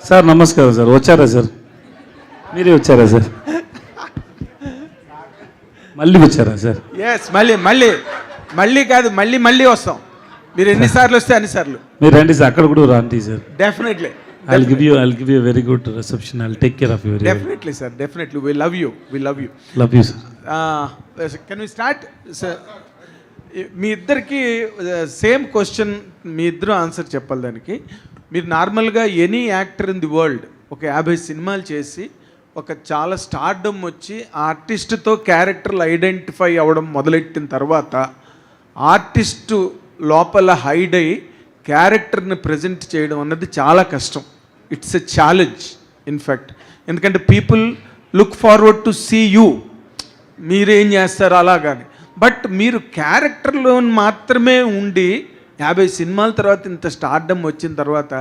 Sir నమస్కారం sir. వచ్చారా sir? మీరే వచ్చారా సార్? మళ్ళీ వచ్చారా సార్? ఎస్, మళ్ళీ కాదు, మళ్ళీ వస్తాం. మీరు ఎన్నిసార్లు వస్తే అన్నిసార్లు మీరు రండి సార్. అక్కడ కూడా రండి sir. Definitely I'll give you a very good reception. I'll take care of you very well. Definitely sir, definitely. We love you. Love you sir. Can we start sir? మీ ఇద్దరికి సేమ్ క్వశ్చన్, మీ ఇద్దరు answer చెప్పాలి దానికి. మీరు నార్మల్గా any actor in the world ఒక 50 సినిమాలు చేసి ఒక చాలా స్టార్డమ్ వచ్చి ఆర్టిస్ట్తో క్యారెక్టర్లు ఐడెంటిఫై అవ్వడం మొదలెట్టిన తర్వాత ఆర్టిస్టు లోపల హైడ్ అయ్యి క్యారెక్టర్ని ప్రజెంట్ చేయడం అన్నది చాలా కష్టం. It's a challenge in fact. ఎందుకంటే people look forward to see you, మీరేం చేస్తారు అలాగాని. బట్ మీరు క్యారెక్టర్లో మాత్రమే ఉండి 50 సినిమాల తర్వాత ఇంత స్టార్డమ్ వచ్చిన తర్వాత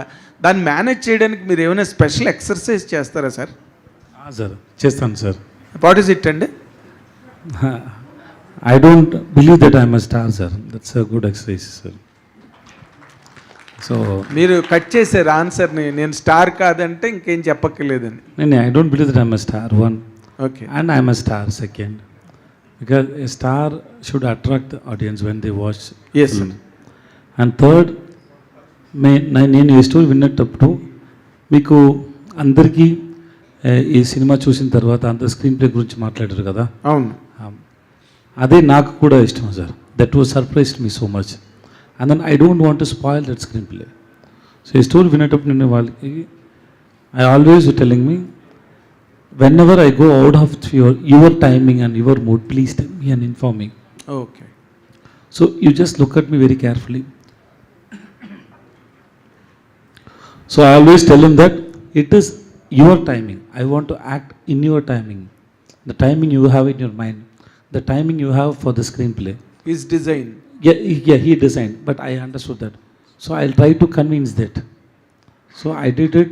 దాన్ని మేనేజ్ చేయడానికి మీరు ఏమైనా స్పెషల్ ఎక్సర్సైజ్ చేస్తారా సార్? సార్ చేస్తాను సార్. వాట్ ఈస్ ఇట్ అండి? I don't believe that I'm a star sir. That's a good exercise sir. So మీరు కట్ చేశారు ఆన్సర్ని. నేను స్టార్ కాదంటే ఇంకేం చెప్పక్కర్లేదండి. no, I don't believe that I'm a star one. Okay. And I'm a star second. Because a star should attract the audience when they watch Yes, film. And third, నేను ఈ story విన్నప్పుడు మీకు అందరికీ ఈ cinema చూసిన తర్వాత అంత screen play గురించి మాట్లాడారు కదా. అవును. అదే నాకు కూడా ఇష్టం sir. That was surprised me so much. And then I don't want to spoil that screenplay. So ఈ స్టోరీ వినేటప్పుడు నేను వాళ్ళకి I always telling me whenever I go out of your timing and your mood, please tell me and inform me. Okay. So you just look at me very carefully. So I always tell him that it is your timing. I want to act in your timing. The timing you have in your mind, the timing you have for the screenplay. His design. Yeah, he designed, but I understood that. So I'll try to convince that. So I did it.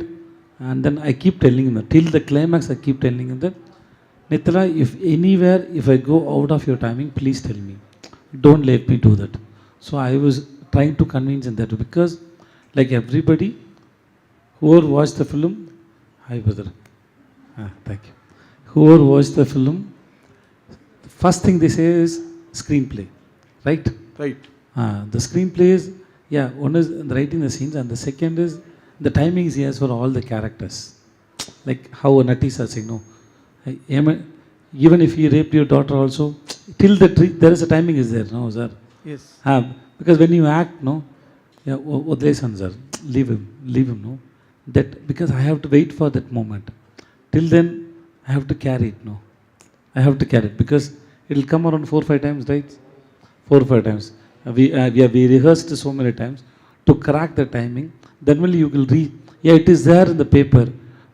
And then I keep telling him that till the climax I keep telling him that Nithala, if anywhere if I go out of your timing, please tell me. Don't let me do that. So I was trying to convince him that because like everybody whoever watched the film, hi brother, thank you. Whoever watched the film, the first thing they say is screenplay, right? Right. The screenplay is, yeah, one is writing the scenes and the second is the timing is yes for all the characters. Like how Nati sir saying, no, even if he raped your daughter also, till there is a timing is there, no sir? Yes. Because when you act, no, yeah, Odlesan sir, leave him, no. That because I have to wait for that moment. Till then, I have to carry it, no. I have to carry it because it will come around 4-5 times, right? 4-5 times. We rehearsed so many times to crack the timing. Then only you will read. Yeah, it is there in the paper,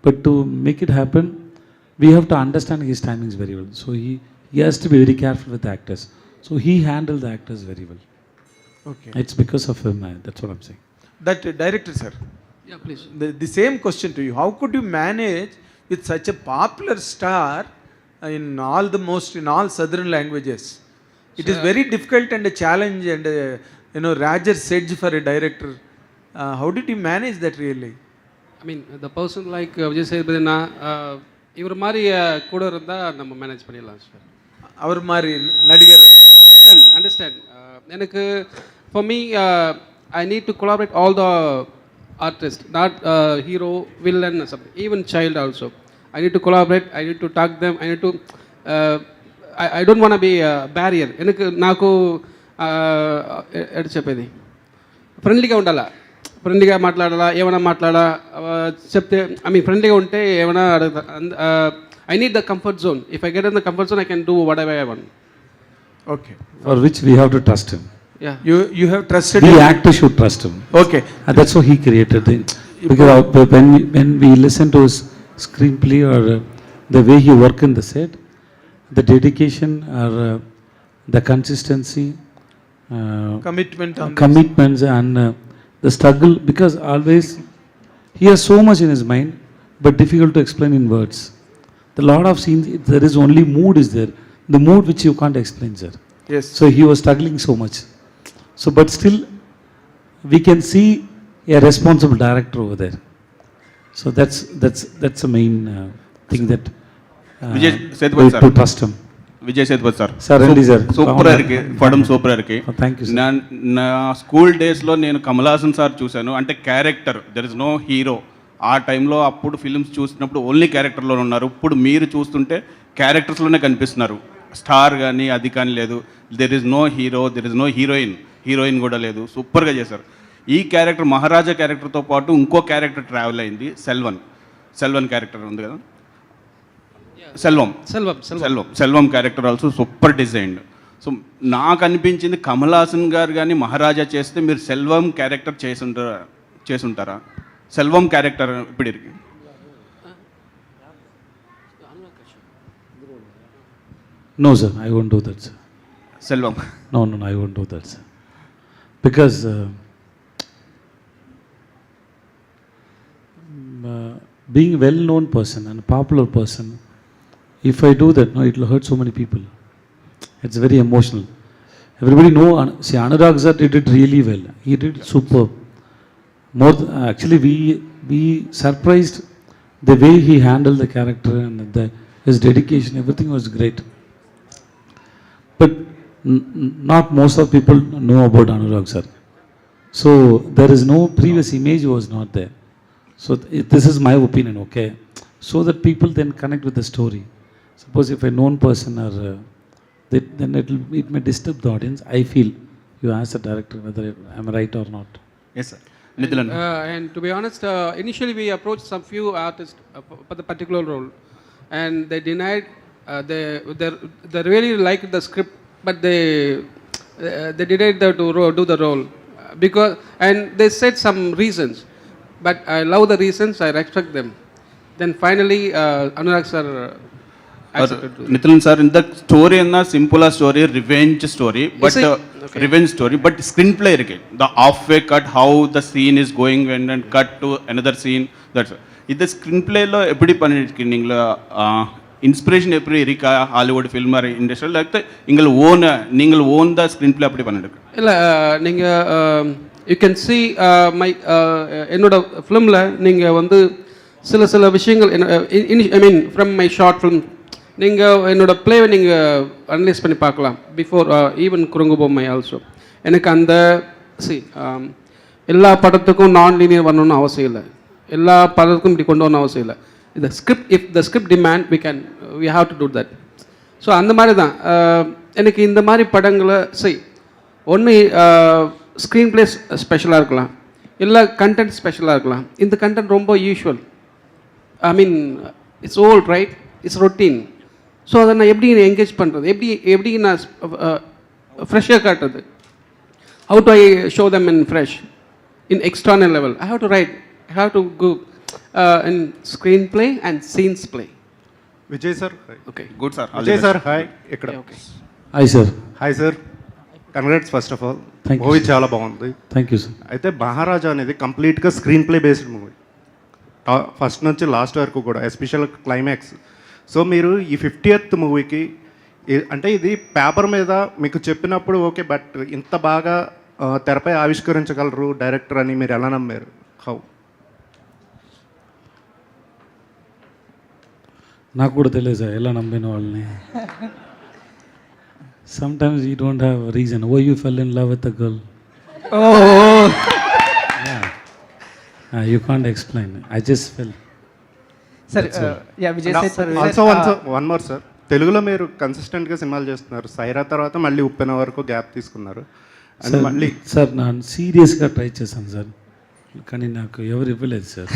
but to make it happen, we have to understand his timings very well. So he has to be very careful with the actors. So he handled the actors very well. Okay. It's because of him. That's what I'm saying. That director sir. Yeah, please. The same question to you. How could you manage with such a popular star in all southern languages? It is very difficult and a challenge and Raj's edge for a director. How did you manage that really? I mean, the person like Vijay Sethupathi இவர் மாதிரி கூட இருந்தால் நம்ம manage பண்ணிடலாம் sir. அவர் மாதிரி நடிகர். Understand. எனக்கு for me, I need to collaborate all the artists, not hero, villain, even child also. I need to collaborate. I need to talk them. I need to. I don't want to be a barrier. నాకు ఎటు చెప్పేది ఫ్రెండ్లీగా ఉండాలా, ఫ్రెండ్లీగా మాట్లాడాలా, ఏమైనా చెప్తే ఫ్రెండ్లీగా ఉంటే ఏమైనా అడుగుతా. I need the comfort zone. If I get in the comfort zone, I can do what ever I want. Okay. For which we have to trust him. Yeah. You have trusted The him. actor should trust him. Okay. And that's how he created it. Because when we listen to his screenplay or the way he work in the set, the dedication or the consistency, commitments and the struggle, because always he has so much in his mind but difficult to explain in words. The lot of scenes there is only mood is there, the mood which you can't explain, sir. Yes. So he was struggling so much. So but still we can see a responsible director over there. So that's the main thing that Vijay we Sethupathi have sir to trust him. Vijay Sethupathi sir sir రండి sir. Super ఇருக்கு పడం super ఇருக்கு. Thank you sir. నా school డేస్లో నేను Kamal Haasan sir చూశాను. అంటే character, there is no hero. ఆ టైంలో అప్పుడు ఫిల్మ్స్ చూసినప్పుడు ఓన్లీ క్యారెక్టర్లో ఉన్నారు. ఇప్పుడు మీరు చూస్తుంటే క్యారెక్టర్స్లోనే కనిపిస్తున్నారు. స్టార్ కానీ అది కానీ లేదు. There is no hero, there is no heroine కూడా లేదు. సూపర్గా చేశారు. ఈ క్యారెక్టర్ మహారాజా క్యారెక్టర్తో పాటు ఇంకో క్యారెక్టర్ ట్రావెల్ అయింది, సెల్వన్ క్యారెక్టర్ ఉంది కదా, Selvam character also super designed. So నాకు అనిపించింది కమల్ హాసన్ గారు కానీ మహారాజా చేస్తే మీరు సెల్వం క్యారెక్టర్ చేసుంటారా? సెల్వం క్యారెక్టర్ ఇప్పుడు ఇరికి No sir, I won't do that sir. Selvam No, I won't do that sir. Because being a well-known person and a popular person, if I do that, no, it will hurt so many people. It's very emotional. Everybody know, see, Anurag sir did it really well. He did it superb. Actually, we surprised the way he handled the character and his dedication. Everything was great. But not most of people know about Anurag sir. So there is no previous image was not there. So this is my opinion, okay? So that people then connect with the story. Suppose if a known person or then it may disturb the audience. I feel you ask the director whether I'm right or not. Yes sir. Nitin అన్న. And to be honest, initially we approached some few artists for the particular role, and they denied. They really liked the script, but they denied to do the role because, and they said some reasons, but I love the reasons. I respect them. Then finally, Anurag sir accepted. Nithin sir, ఇంత story అన్న simple story, revenge story, but revenge story, but screenplay ఇருக்கு. The halfway cut, how the scene is going and cut to another scene. That's இது screen பிளேல எப்படி பண்ணிருக்கீங்களா? Inspiration எப்படி இருக்கா Hollywood film இண்டஸ்ட்ரியில்? లేకపోతే நீங்கள் ஓன் த ஸ்க்ரீன் பிளே அப்படி பண்ணிருக்கு? இல்லை, நீங்கள் யூ கேன் சி மை என்னோட ஃபிலிமில் நீங்கள் வந்து சில விஷயங்கள் I mean from my short film நீங்கள் என்னோட ப்ளேவை நீங்கள் அனலைஸ் பண்ணி பார்க்கலாம். பிஃபோர் ஈவன் குரங்கு பொம்மை ஆல்சோ. எனக்கு அந்த எல்லா படத்துக்கும் நான் லீனியர் வரணும்னு அவசியம் இல்லை. எல்லா படத்துக்கும் இப்படி கொண்டு வரணும் அவசியம் இல்லை. இந்த script, if the script demand we have to do that. So அந்த மாதிரி தான் எனக்கு இந்த மாதிரி படங்களை ஒன்று ஸ்க்ரீன் பிளே ஸ்பெஷலாக இருக்கலாம், இல்லை கண்டென்ட் ஸ்பெஷலாக இருக்கலாம். இந்த கண்டென்ட் ரொம்ப usual, I mean it's old right, it's routine. So அதை நான் எப்படி என்கேஜ் பண்ணுறது, எப்படி நான் ஃப்ரெஷ்ஷாக காட்டுறது? How do I show them in fresh in external level? I have to right, I have to go in screenplay and scenes play. Vijay sir. Okay, good sir. Vijay sir hi. ఇక్కడ Hi sir. Hi sir, congrats first of all. Thank you, movie sir. చాలా బాగుంది. Thank you sir. అయితే మహారాజా అనేది కంప్లీట్గా screen play based movie, first నుంచి last వరకు కూడా, special climax. So మీరు ఈ 50th మూవీకి అంటే ఇది పేపర్ మీద మీకు చెప్పినప్పుడు ఓకే, బట్ ఇంత బాగా తెరపై ఆవిష్కరించగలరు డైరెక్టర్ అని మీరు ఎలా నమ్మారు? హౌ? నాకు కూడా తెలియదు సార్ ఎలా నమ్మిన వాళ్ళని. Sometimes you don't have a reason. Oh, you fell in love with a girl. Oh. Yeah. You can't explain. I just fell. Sir, yeah, Vijay said, sir. Also one more sir, తెలుగులో మీరు కన్సిస్టెంట్గా సినిమాలు చేస్తున్నారు. సైరా తర్వాత మళ్ళీ ఉప్పెన వరకు gap తీసుకున్నారు. And మళ్ళీ సార్ నేను సీరియస్గా ట్రై చేశాను సార్, కానీ నాకు ఎవరు ఇవ్వలేదు సార్.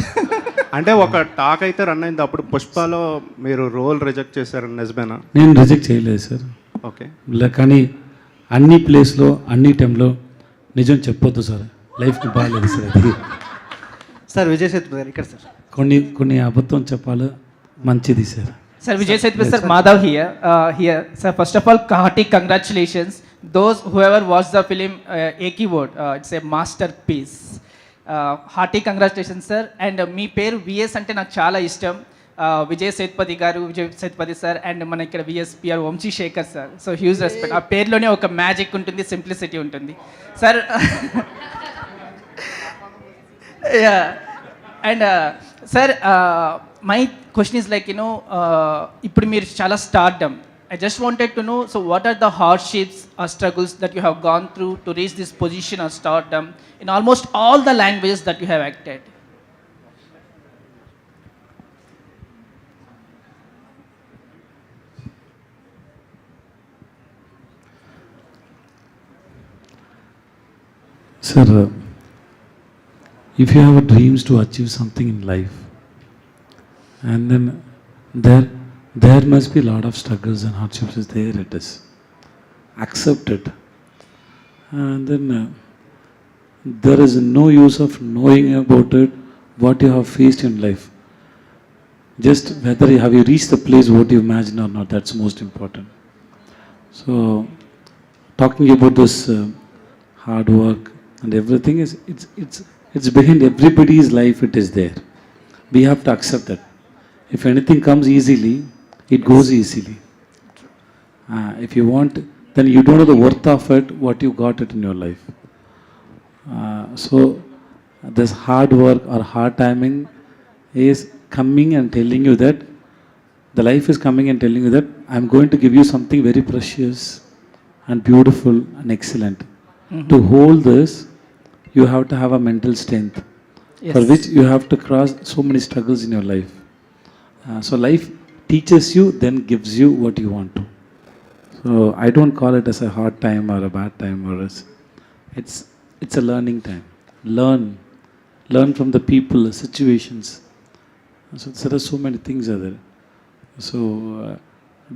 అంటే ఒక టాక్ అయితే రన్ అయింది, అప్పుడు పుష్పలో మీరు రోల్ రిజెక్ట్ చేశారని నిజమేనా? నేను రిజెక్ట్ చేయలేదు సార్. ఓకే. కానీ అన్ని ప్లేస్లో అన్ని టైంలో నిజం చెప్పొద్దు సార్, లైఫ్కి బాగాలేదు సార్. అది సార్ విజయ్ సేతుపతి గారు ఇక్కడ సార్. కొన్ని అబద్ధం చెప్పాలి, మంచిది sir. Sir, Vijay Sethupathi sir, Madhav here. Sir, first of all, hearty congratulations. Those whoever watched the film, a keyword, it's a masterpiece. Hearty congratulations, sir. And మీ పేరు విఎస్ అంటే నాకు చాలా ఇష్టం. విజయ్ సేతుపతి గారు, విజయ్ సేతుపతి సార్, అండ్ మన ఇక్కడ VSPR Vamsi Sekhar sir. So huge respect. ఆ పేరులోనే ఒక మ్యాజిక్ ఉంటుంది, సింప్లిసిటీ ఉంటుంది sir. And sir, my question is like, ఇప్పుడు మీరు చాలా stardom. I just wanted to know, so what are the hardships or struggles that you have gone through to reach this position of stardom in almost all the languages that you have acted? Sir, if you have dreams to achieve something in life, and then there must be a lot of struggles and hardships. Is there it is. Accept it. And then there is no use of knowing about it, what you have faced in life. Just whether have you reached the place what you imagine or not, that's most important. So talking about this hard work and everything is it's behind everybody's life. It is there. We have to accept that. If anything comes easily, it goes easily. If you want, then you don't know the worth of it, what you got it in your life. So this hard work or hard timing is coming and telling you that the life is coming and telling you that I'm going to give you something very precious and beautiful and excellent. To hold this, you have to have a mental strength, for which you have to cross so many struggles in your life. So life teaches you, then gives you what you want to. So I don't call it as a hard time or a bad time, or it's a learning time. Learn from the people, the situations. So there are so many things are there. So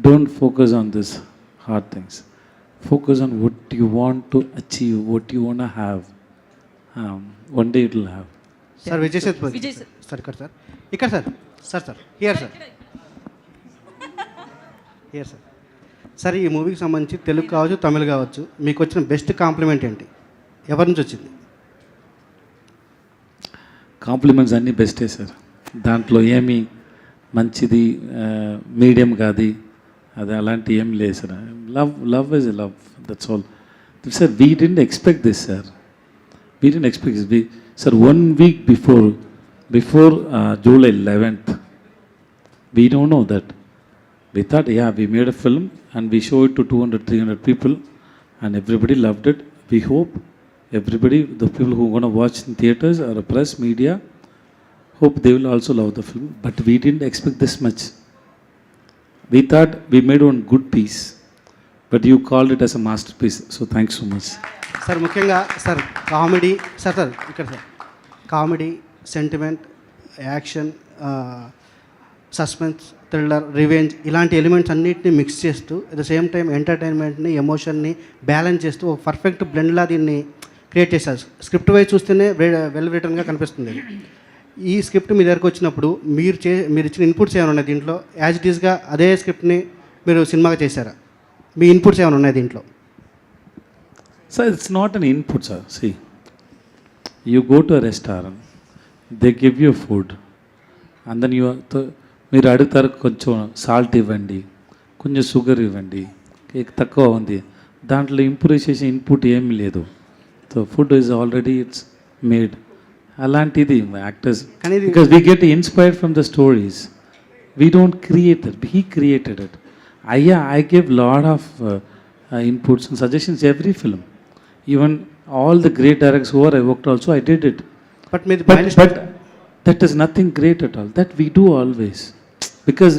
don't focus on this hard things. Focus on what you want to achieve, what you want to have. One day it will have. Sir Vijay Sethupathi sir ఇక్కడ sir here sir sir ఈ మూవీకి సంబంధించి తెలుగు కావచ్చు తమిళ్ కావచ్చు మీకు వచ్చిన best compliment ఏంటి, ఎవరి నుంచి వచ్చింది? కాంప్లిమెంట్స్ అన్నీ బెస్టే సార్. దాంట్లో ఏమి మంచిది మీడియం కాదు, అది అలాంటి ఏం లేదు sir. Love is love, that's all. Sir we didn't expect this sir. We didn't expect this. Sir, 1 week before July 11th, we don't know that. We thought, yeah, we made a film and we show it to 200, 300 people and everybody loved it. We hope everybody, the people who are going to watch in theaters or press, media, hope they will also love the film. But we didn't expect this much. We thought we made one good piece, but you called it as a masterpiece. So thanks so much. Sir ముఖ్యంగా sir comedy sir ఇక్కడ sir comedy, sentiment, action, suspense, thriller, revenge ఇలాంటి elements అన్నింటినీ mix చేస్తూ at the same time ఎంటర్టైన్మెంట్ని, ఎమోషన్ని balance చేస్తూ ఒక perfect బ్లెండ్లా దీన్ని క్రియేట్ చేశారు. స్క్రిప్ట్ వైజ్ చూస్తేనే వెల్ రిటర్న్గా కనిపిస్తుంది. ఈ స్క్రిప్ట్ మీ దగ్గరకు వచ్చినప్పుడు మీరు ఇచ్చిన ఇన్పుట్స్ ఏమైనా ఉన్నాయి దీంట్లో? యాజ్ ఇట్ ఈస్గా అదే స్క్రిప్ట్ని మీరు సినిమాగా చేశారా? మీ ఇన్పుట్స్ ఏమైనా ఉన్నాయి దీంట్లో? Sir, it's not an input, sir. See, you go to a restaurant, they give you food, and then మీరు అడుగుతారు కొంచెం సాల్ట్ ఇవ్వండి, కొంచెం షుగర్ ఇవ్వండి, కేక్ తక్కువ ఉంది. దాంట్లో ఇంప్రూవ్ చేసే ఇన్పుట్ ఏమీ లేదు. So food is already it's made. అలాంటిది actors, because we get inspired from the stories. We don't create it, he created it. I gave lot of inputs and suggestions every film. Even all the great directors who I worked also, I did it. But that is nothing great at all. That we do always. Because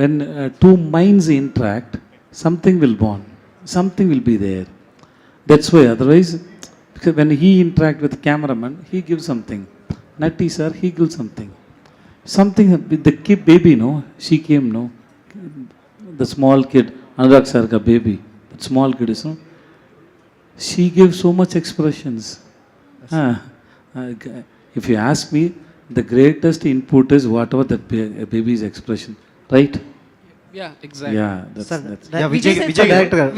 when two minds interact, something will born. Something will be there. That's why. Otherwise, because when he interact with the cameraman, he gives something. Natti sir, he gives something. Something with the kid baby, no? She came, no? The small kid, Anurag sir ka baby. That small kid is, no? She gave so much expressions. If you ask me, the greatest input is whatever that baby's expression, right? Yeah, exactly. Yeah, that's. Vijay director గారు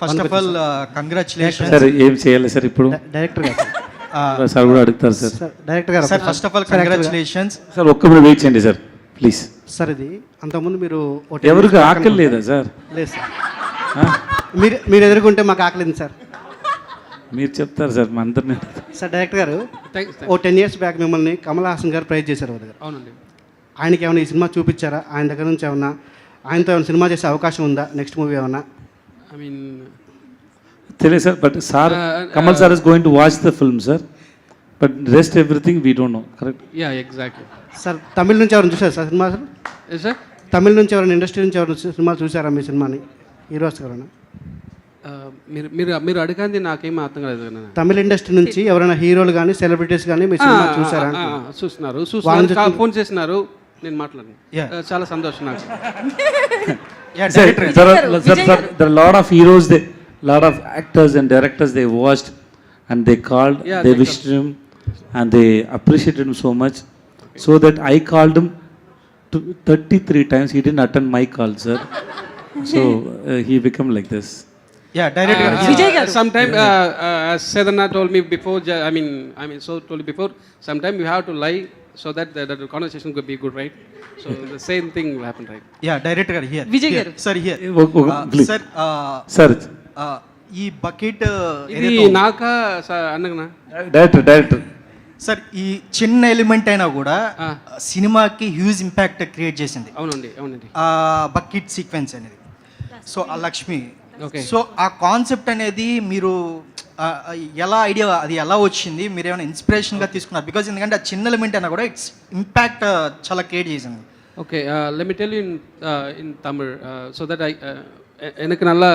first of all congratulations sir ఏం చేయాలి sir ఇప్పుడు? Director గారు sir కూడా అడుగుతారు sir. Director గారు sir first of all congratulations sir ఒక్క minute wait చేయండి సార్ ప్లీజ్. సార్ ఇది అంతకుముందు మీరు ఎవరికి ఆకలి లేదా సార్? లేదు సార్, మీరు ఎదుర్కొంటే మాకు ఆకలింది సార్. మీరు చెప్తారు సార్ మా అందరినీ. సార్ డైరెక్టర్ గారు థ్యాంక్స్. ఓ 10 years బ్యాక్ మిమ్మల్ని కమల్ హాసన్ గారు ప్రైజ్ చేశారు ఒక దగ్గర. అవునండి. ఆయనకి ఏమైనా ఈ సినిమా చూపించారా? ఆయన దగ్గర నుంచి ఏమన్నా ఆయనతో ఏమైనా సినిమా చేసే అవకాశం ఉందా? నెక్స్ట్ మూవీ ఏమన్నా? ఐ మీన్ తెలియదు sir, but sir Kamal sir is going to watch the film sir, but rest everything we don't know. Correct. Yeah exactly. Sir Tamil నుంచి ఎవరైనా చూసారా సార్ సినిమా? Sir yes sir. తమిళ నుంచి ఎవరైనా ఇండస్ట్రీ నుంచి ఎవరైనా సినిమా చూసారా మీ సినిమాని? హీరోస్ ఎవరైనా మీరు మీరు మీరు అడిగింది నాకేం అర్థం కాలేదు కదా. తమిళ ఇండస్ట్రీ నుంచి ఎవరైనా హీరోలు కానీ సెలబ్రిటీస్ కానీ మీ సినిమా చూసారా? చూస్తున్నారు, ఫోన్ చేసినారు, నేను మాట్లాడాను. Yeah. చాలా సంతోషం నాకు. Yeah, Sir, director. there are a lot of heroes, lot of actors and directors they watched and they called, Yeah, they they wished him and they appreciated him so much. So that I called him 33 times. He didn't attend my call, sir. So he became like this. Yeah, director. Sometime, as Sedana told me before, I mean, so told you before, sometime you have to lie so that the conversation could be good, right? So the same thing will happen, right? Yeah, director garu here. Vijay Here. garu. Sir here. Please. Sir, Sir, ఈ bucket ఇది నాకా అన్నగనా? director. Sir ఈ చిన్న element అయినా కూడా Ah. సినిమాకి huge impact create చేసింది. అవునండి, అవునండి. ఆ బకెట్ సీక్వెన్స్ అనేది. సో ఆ లక్ష్మి. Okay. సో ఆ కాన్సెప్ట్ అనేది మీరు ఎలా ఐడియా అది ఎలా వచ్చింది? మీరు ఏమైనా ఇన్స్పిరేషన్గా తీసుకున్నారు? బికాజ్ ఎందుకంటే ఆ చిన్న ఎలిమెంట్ అయినా కూడా ఇట్స్ ఇంపాక్ట్ చాలా క్రియేట్ చేసింది. Okay, let me tell you in Tamil, so that எனக்கு நல்லா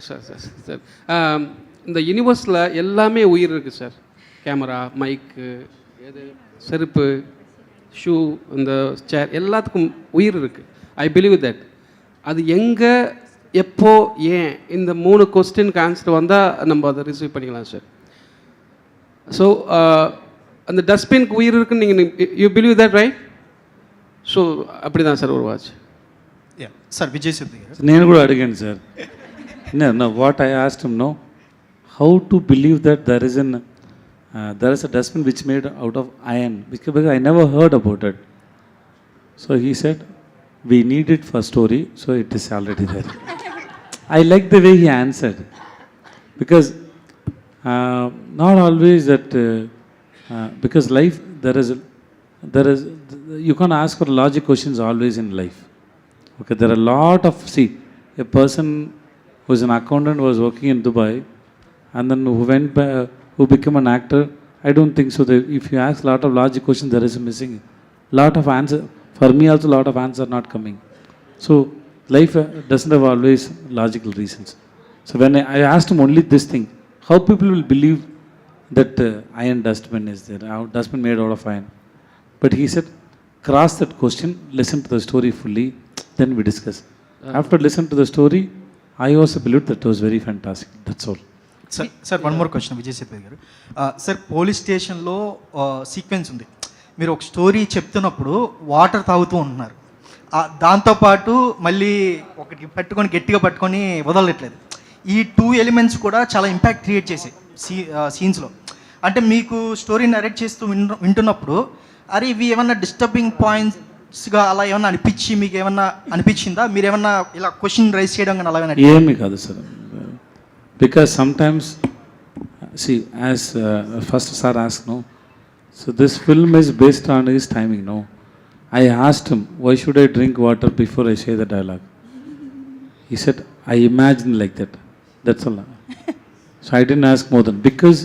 சார் இந்த யூனிவர்ஸில் எல்லாமே உயிர் இருக்குது சார். கேமரா, மைக்கு, எது செருப்பு, ஷூ, இந்த சேர், எல்லாத்துக்கும் உயிர் இருக்குது. I believe that. அது எங்கே, எப்போ, ஏன், இந்த 3 கொஸ்டினுக்கு ஆன்சர் வந்தால் நம்ம அதை ரிசீவ் பண்ணிக்கலாம் சார். ஸோ அந்த டஸ்ட்பின்க்கு உயிர் இருக்குன்னு நீங்கள் you believe that, right? So அப்படி தான் சார் ஒரு வாட்ச். సార్ విజయ్ సిద్ధి గారు. నేను కూడా అడిగాను sir. No, what I asked him, no, how to believe that there is a dustbin which made out of iron, because I never heard about it. So he said, we need it for story, so it is already there. I like the way he answered, because not always that, because life, there is, you can't ask for logic questions always in life. Okay, there are a lot of, see, a person who is an accountant was working in Dubai and then who became an actor. I don't think so. If you ask a lot of logic questions, there is a missing. Lot of answer. For me also, lot of answers are not coming. So life doesn't have always logical reasons. So when I asked him only this thing, how people will believe that iron dustbin is there, dustbin made out of iron. But he said, cross that question, listen to the story fully, then we discuss. After listening to the story, I also believed that was very fantastic. That's all. Sir one more question Vijay Sethupathi గారు. Sir police స్టేషన్లో sequence ఉంది. మీరు ఒక story చెప్తున్నప్పుడు water తాగుతూ ఉంటున్నారు. దాంతోపాటు మళ్ళీ ఒకటి పట్టుకొని గట్టిగా పట్టుకొని వదలట్లేదు. ఈ 2 ఎలిమెంట్స్ కూడా చాలా ఇంపాక్ట్ క్రియేట్ చేసాయి సీన్స్లో. అంటే మీకు స్టోరీ నరేట్ చేస్తూ వింటున్నప్పుడు అరే ఇవి ఏమన్నా డిస్టర్బింగ్ పాయింట్స్గా అలా ఏమన్నా మీకు ఏమన్నా అనిపించిందా? మీరు ఏమన్నా ఇలా క్వశ్చన్ రైజ్ చేయడం కానీ అలా ఏమన్నా? ఏమీ కాదు sir. Because sometimes, see, as first sir asked, no, so this film is based on his timing, no. I asked him, why should I drink water before I say the dialogue? He said, I imagined like that. That's all. So I didn't ask more than, because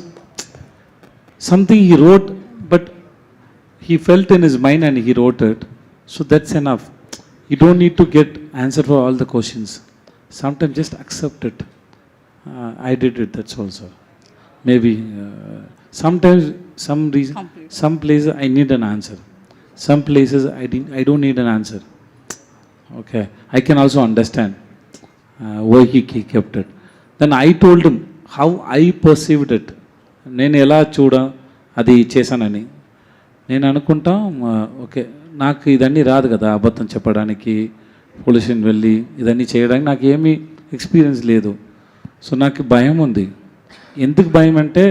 something he wrote, but he felt in his mind and he wrote it. So that's enough. You don't need to get answer for all the questions. Sometimes just accept it. I did it, that's also. Maybe sometimes some reason, some places I need an answer. Some places I don't need an answer. Okay, I can also understand why he kept it. Then I told him how I perceived it. నేను ఎలా అది చేశానని నేను అనుకుంటా. Okay, నాకు ఇదన్నీ రాదు కదా, అబద్ధం చెప్పడానికి, పొల్యూషన్ వెళ్ళి ఇదన్నీ చేయడానికి నాకు ఏమీ ఎక్స్పీరియన్స్ లేదు. సో నాకు భయం ఉంది. ఎందుకు భయం అంటే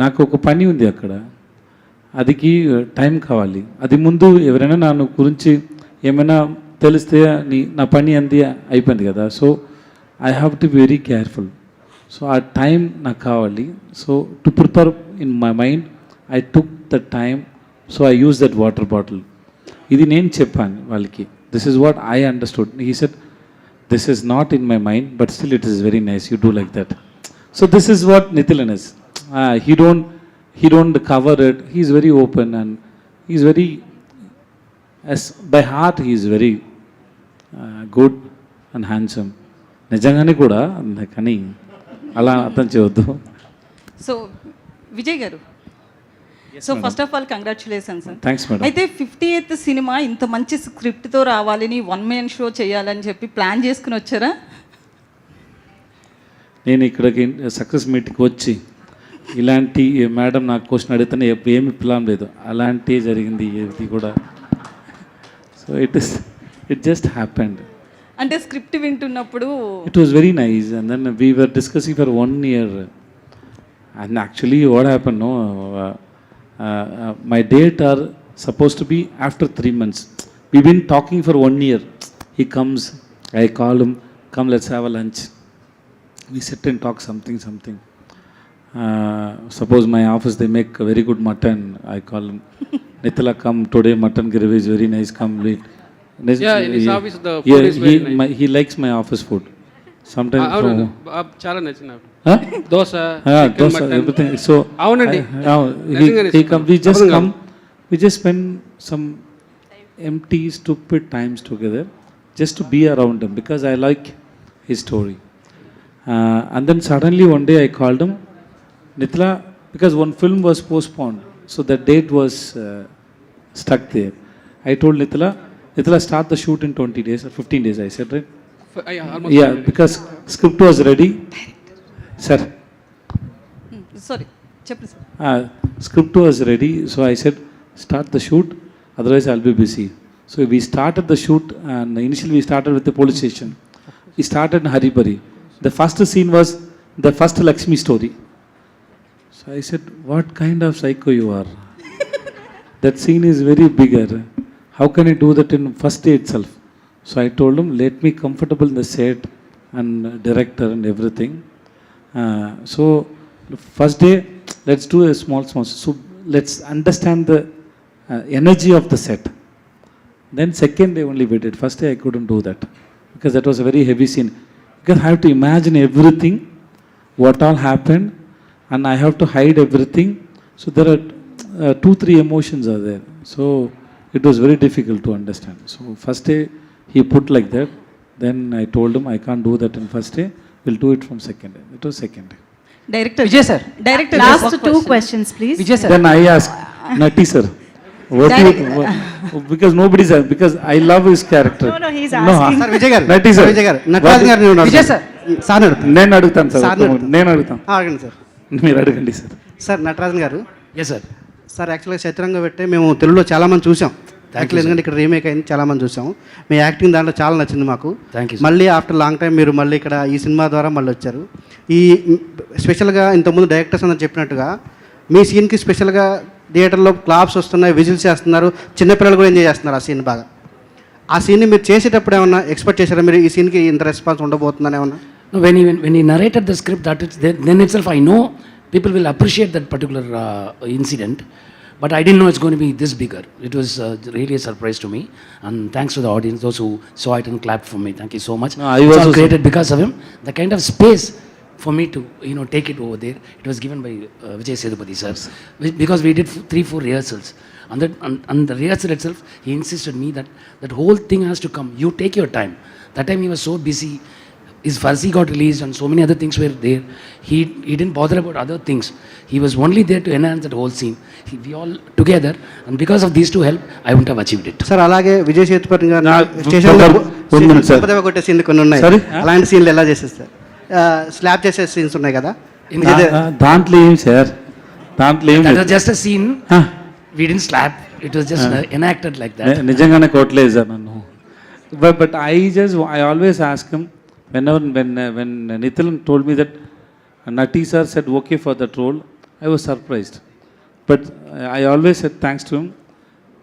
నాకు ఒక పని ఉంది అక్కడ, అదికి టైం కావాలి. అది ముందు ఎవరైనా నా గురించి ఏమైనా తెలిస్తే నా పని అంది అయిపోయింది కదా. So I have to be very careful. So ఆ టైం నాకు కావాలి. So to prepare in my mind I took the time. So I use that water bottle. ఇది నేను చెప్పాను వాళ్ళకి. This is what I understood. He said this is not in my mind but still it is very nice, you do like that. So this is what Nithilan is. He don't cover it. He is very open and he is very, as by heart he is very good and handsome. నిజంగానే కూడా కానీ అలా అర్థం చేయవద్దు. So Vijay గారు, so first of all congratulations. Thanks madam. అయితే 58th cinema ఇంత మంచి స్క్రిప్ట్తో రావాలని 1 man షో చేయాలని చెప్పి ప్లాన్ చేసుకుని వచ్చారా? నేను ఇక్కడికి సక్సెస్ మీట్కి వచ్చి ఇలాంటి మేడం నాకు క్వశ్చన్ అడిగితేనే ఏమి ప్లాన్ లేదు, అలాంటి జరిగింది ఇది కూడా. So it just happened. అంటే స్క్రిప్ట్ వింటున్నప్పుడు It was very nice, and then we were discussing for 1 year. And actually, what happened? No, my date are supposed to be after 3 months. We've been talking for 1 year. He comes, I call him, come, let's have a lunch. We sit and talk something. Suppose my office they make a very good mutton. I call him, Nithala, come today. Mutton gravy is very nice. Come late. Yeah, in his office the food is very nice. He likes my office food. Sometimes. అవునండి, చాలా నచ్చింది. Huh? Dosa, Dosa, everything. So అవునండి. He come. We just come. We just spend some empty, stupid times together, just to be around him because I like his story. And then suddenly one day I called him, Nithala, because one film was postponed, so the date was stuck there. I told Nithala, start the shoot in 20 days or 15 days. I said, right? Yeah, because script was ready. Sir. Sorry చెప్పండి sir. Script was ready, so I said, start the shoot, otherwise I'll be busy. So we started the shoot, and initially we started with the police station. We started in Haribari. The first scene was the first Lakshmi story. So I said, what kind of psycho you are? That scene is very bigger. How can I do that in first day itself? So I told him, let me comfortable in the set and director and everything. So first day, let's do a small. So let's understand the energy of the set. Then second day only we did. First day I couldn't do that because that was a very heavy scene. Because I have to imagine everything, what all happened, and I have to hide everything. So there are 2-3 emotions are there. So it was very difficult to understand. So first day he put like that. Then I told him I can't do that in first day. We'll do it from second day. It was second day. Director Vijay sir. Director Last 2 questions, please. Vijay sir. Then I asked Nati sir, what do you, because nobody's, because I love his character. No, he's asking. Sir Vijay గారు, Nati sir. Vijay గారు, నటరాజన్ గారిని ఉన్నారు. Vijay sir. Sir అడుగుతాను. నేను అడుగుతాను sir. సార్ని అడుగుతాను. నేను అడుగుతాను. అడగండి సార్. మీరు అడగండి సార్. సార్ నటరాజన్ గారు, ఎస్ సార్. సార్ యాక్చువల్గా చతురంగ పెట్టే మేము తెలుగులో చాలామంది చూసాం. యాక్చువల్ ఎందుకంటే ఇక్కడ రీమేక్ అయింది, చాలామంది చూసాం. మీ యాక్టింగ్ దాంట్లో చాలా నచ్చింది మాకు. Thank you. మళ్ళీ ఆఫ్టర్ లాంగ్ టైం మీరు మళ్ళీ ఇక్కడ ఈ సినిమా ద్వారా మళ్ళీ వచ్చారు. ఈ స్పెషల్గా ఇంతకుముందు డైరెక్టర్స్ అందరూ చెప్పినట్టుగా మీ సీన్కి స్పెషల్గా థియేటర్లో క్లాప్స్ వస్తున్నాయి, విజిల్స్ చేస్తున్నారు, చిన్నపిల్లలు కూడా ఎంజాయ్ చేస్తున్నారు ఆ సీన్ బాగా. ఆ సీన్ని మీరు చేసేటప్పుడు ఏమన్నా ఎక్స్పెక్ట్ చేశారా మీరు ఈ సీన్కి ఇంత రెస్పాన్స్ ఉండబోతుందని ఏమన్నా? When he narrated the script, that is, then itself I know people will appreciate that particular incident. But I didn't know it's going to be this bigger. It was really a surprise to me. And thanks to the audience, those who saw it and clapped for me. Thank you so much. No, I it's was all also created because of him. The kind of space for me to, take it over there, it was given by Vijay Sethupathi sir. Because we did 3-4 rehearsals. And the rehearsal itself, he insisted me that whole thing has to come. You take your time. That time he was so busy. His Farsi got released and so many other things were there. He didn't bother about other things. He was only there to enhance that whole scene. We all together, and because of these two help, I wouldn't have achieved it. Sir అలాగే విజయ్ సేతుపతి గారు నా- స్టేషన్లో one minute, sir. సంపద కొట్టే సీన్లు కొన్ని ఉన్నాయి. Sorry? అలాంటి సీన్లు ఎలా చేసేస్తారు? స్లాబ్ చేసే సీన్స్ ఉన్నాయి కదా. దాంట్లో ఏం సార్, దాంట్లో ఏం That was just a scene. Huh? We didn't slap. It was just enacted like that. నిజంగానే కొట్టలేదు సార్ నన్ను. But I always ask him, when Nithilan told me that Nati sir said okay for that role, I was surprised. But I always said thanks to him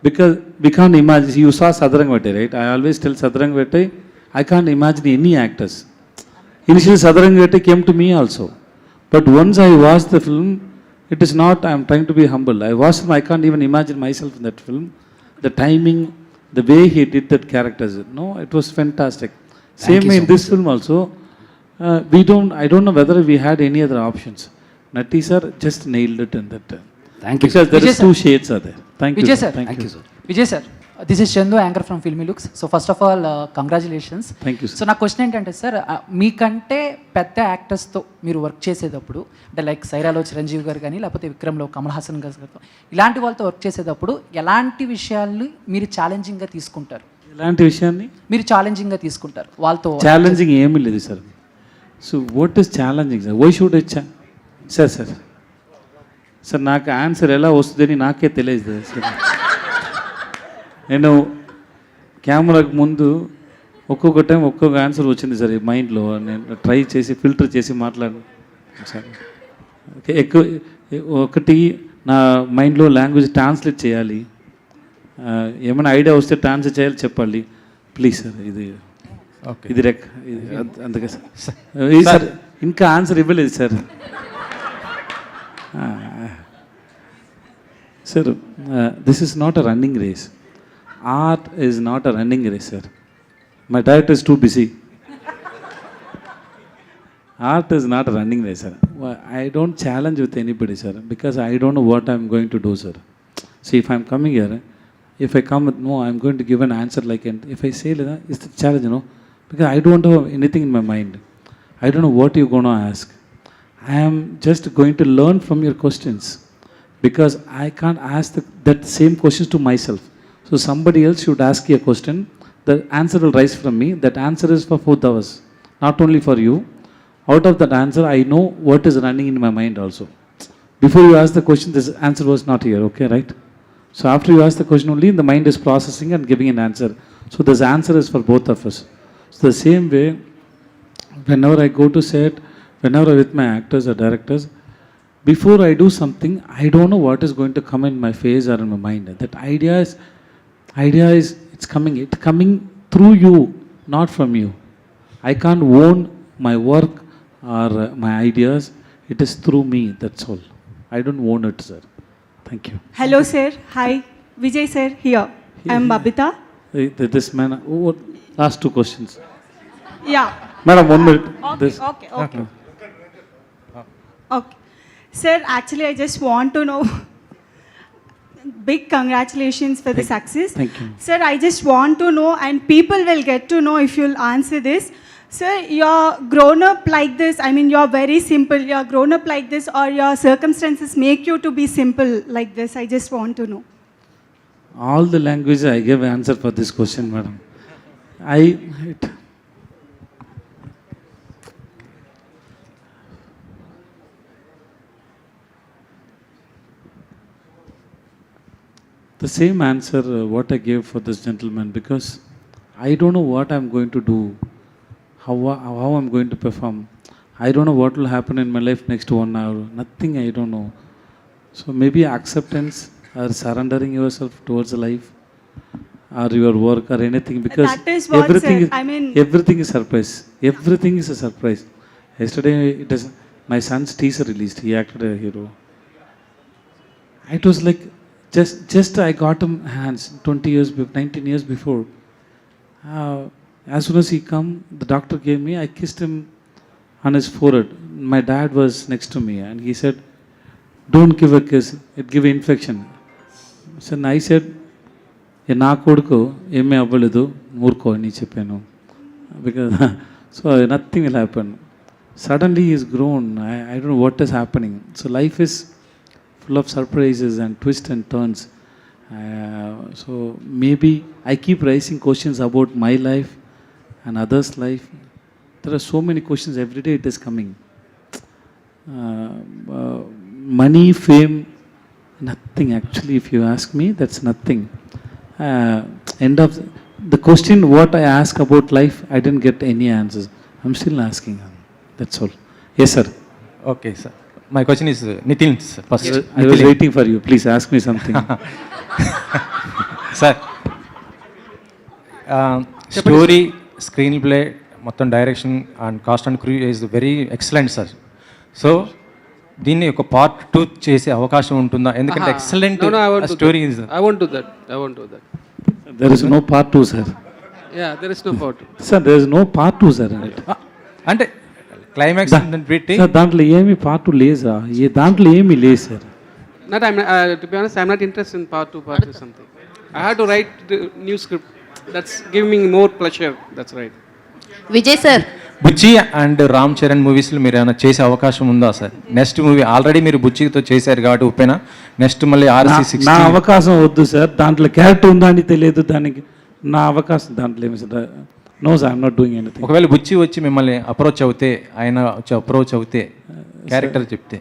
because we can't imagine. You saw Sadarang Vete, right? I always tell Sadarang Vete, I can't imagine any actors. Initially, Sadarangati came to me also. But once I watched the film, it is not, I am trying to be humble. I watched him, I can't even imagine myself in that film. The timing, the way he did that characters, no, it was fantastic. Same way in this film also, I don't know whether we had any other options. Nati sir just nailed it in that. Thank you, Because there Vijay is sir. two shades are there. Thank you. Vijay sir. sir. Thank you, sir. Vijay sir, this is Chandu, anchor from Filmy Looks. So first of all, congratulations. Thank you, sir. So నా question ఏంటంటే sir, మీకంటే పెద్ద యాక్టర్స్తో మీరు work చేసేటప్పుడు, అంటే like సైరాలో Chiranjeevi గారు కానీ, లేకపోతే విక్రమ్లో కమల్ హాసన్ గారితో, ఇలాంటి వాళ్ళతో వర్క్ చేసేటప్పుడు ఎలాంటి విషయాల్ని మీరు ఛాలెంజింగ్గా తీసుకుంటారు? ఇలాంటి విషయాన్ని మీరు ఛాలెంజింగ్గా తీసుకుంటారు వాళ్ళతో? ఛాలెంజింగ్ ఏమీ లేదు sir. So what is challenging sir? Why should sir sir నాకు ఆన్సర్ ఎలా వస్తుందని నాకే తెలియదు సార్. నేను కెమెరాకు ముందు ఒక్కొక్క టైం ఒక్కొక్క ఆన్సర్ వచ్చింది సార్ ఈ మైండ్లో. నేను ట్రై చేసి ఫిల్టర్ చేసి మాట్లాడు సార్. ఎక్కువ ఒకటి నా మైండ్లో లాంగ్వేజ్ ట్రాన్స్లేట్ చేయాలి. ఏమైనా ఐడియా వస్తే ట్రాన్స్లేట్ చేయాలి, చెప్పాలి. ప్లీజ్ సార్, ఇది అందుకే సార్. సార్ ఇంకా ఆన్సర్ ఇవ్వలేదు sir. Sir, this is not a running race. Art is not a running race, sir. My director is too busy. Art is not a running race, sir. I don't challenge with anybody, sir, because I don't know what I'm going to do, sir. See, if I'm coming here, if I come with, no, I'm going to give an answer like, and if I say, it's the challenge, you know, because I don't have anything in my mind. I don't know what you're going to ask. I am just going to learn from your questions, because I can't ask that same questions to myself. So somebody else should ask you a question, the answer will rise from me. That answer is for both of us, not only for you. Out of that answer, I know what is running in my mind also. Before you ask the question, this answer was not here, okay, right? So after you ask the question only, the mind is processing and giving an answer. So this answer is for both of us. So the same way, whenever I go to set, whenever I'm with my actors or directors, before I do something, I don't know what is going to come in my face or in my mind. That idea is it's coming through you, not from you. I can't own my work or my ideas. It is through me, that's all. I don't own it, sir. Thank you. Hello, sir. Hi. Vijay, sir, here. I'm Babita. This man, last two questions. Yeah. Madam, 1 minute. Okay. Sir, actually, I just want to know, big congratulations for the success. Thank you. Sir, I just want to know, and people will get to know if you'll answer this. Sir, you're grown up like this. I mean, you're very simple. You're grown up like this, or your circumstances make you to be simple like this. I just want to know. All the language I gave answer for this question, madam. The same answer what I gave for this gentleman, because I don't know what I'm going to do, how I'm going to perform. I don't know what will happen in my life next 1 hour. Nothing, I don't know. So maybe acceptance or surrendering yourself towards life or your work or anything, because That is what, everything sir, is, I mean, everything is surprise. Everything is a surprise. Yesterday, my son's teaser released. He acted a hero. It was like just I got him hands 19 years before. As soon as he come, the doctor gave me. I kissed him on his forehead. My dad was next to me, and he said, "Don't give a kiss. It give infection." So I said, "Na koduko emme avvaledu moorko ani cheppanu." Because so nothing will happen. Suddenly he is grown. I don't know what is happening. So life is full of surprises and twists and turns. So maybe I keep raising questions about my life and others' life. There are so many questions every day. It is coming. Money, fame, nothing actually. If you ask me, that's nothing. End of the question what I ask about life, I didn't get any answers. I'm still asking. That's all. Yes, sir. Okay, sir. My question is Nitin, sir. First. I was waiting for you. Please ask me something. Sir, story, screenplay, మొత్తం direction and cost and crew is very excellent sir. So దీన్ని ఒక part 2 చేసే అవకాశం ఉంటుందా? ఎందుకంటే excellent story is. I won't do that. I won't do that. There is no part 2, sir. Yeah, there is no part. Sir, there is no part 2, sir. అంటే climax పెట్టి sir దాంట్లో ఏమి part 2 లేదా? దాంట్లో ఏమీ లేదు sir. Not, to be honest, I'm not interested in part 2, part 3 something. I had to write the new script. That's giving me more pleasure. That's right. Vijay sir, Buchi and Ram Charan మూవీస్లో మీరు ఏమైనా చేసే అవకాశం ఉందా సార్? నెక్స్ట్ మూవీ ఆల్రెడీ మీరు బుచ్చితో చేశారు కాబట్టి ఉప్పేనా, next మళ్ళీ RC 60. నా అవకాశం వద్దు సార్. దాంట్లో క్యారెక్టర్ ఉందా అని తెలియదు. దానికి నా అవకాశం దాంట్లో ఏమి sir? No sir, I'm not doing anything. ఒకవేళ బుచ్చి వచ్చి మిమ్మల్ని అప్రోచ్ అవుతే, ఆయన వచ్చి అప్రోచ్ అవుతే క్యారెక్టర్ చెప్తే,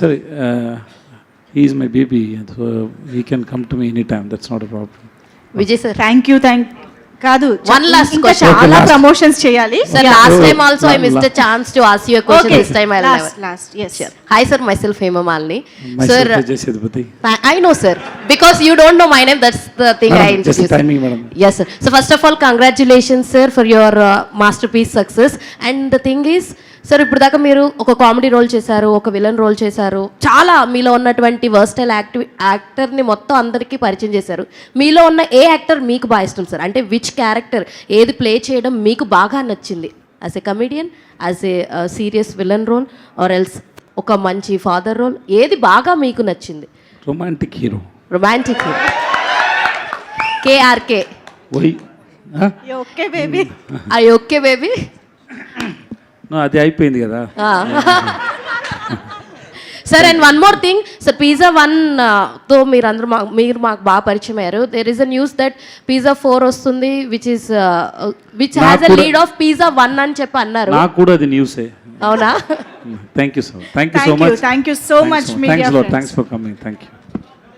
sir he is my baby, so he can come to me anytime. That's not a problem. Vijay sir, thank you కాదు, One last ఇంకా question. చాలా last. ప్రమోషన్స్ చేయాలి. Sir last time also I missed a chance to ask you a question. Okay, This time I'll never. last, yes. Sure. Hi sir, myself Hema Malini. Myself Sir, Vijay Sethupathi. I know sir, because you don't know my name, that's the thing I Madam, just introduced. timing, madam. Yes sir. So first of all, congratulations sir for your masterpiece success. And the thing is, sir ఇప్పుడు దాకా మీరు ఒక comedy role చేశారు, ఒక villain role చేశారు, చాలా మీలో ఉన్నటువంటి వర్స్టైల్ యాక్టర్ని మొత్తం అందరికీ పరిచయం చేశారు. మీలో ఉన్న ఏ యాక్టర్ మీకు బాగా ఇష్టం సార్? అంటే విచ్ క్యారెక్టర్, ఏది ప్లే చేయడం మీకు బాగా నచ్చింది? As a comedian, as a serious villain role, or else ఒక మంచి ఫాదర్ రోల్, ఏది బాగా మీకు నచ్చింది? Romantic hero. Romantic KRK. Why? Huh? Okay baby. I okay baby. No, అది అయిపోయింది కదా. Sir and one more thing sir, pizza 1తో మీరు మాకు బాగా పరిచయం అయ్యారు. There is a news that pizza 4 వస్తుంది, which has a lead of pizza 1 అని చెప్పి అన్నారు. నాకు కూడా అది న్యూసే. అవునా? Thank you so much. Thank you so much, media friends. Thanks for coming. Thank you.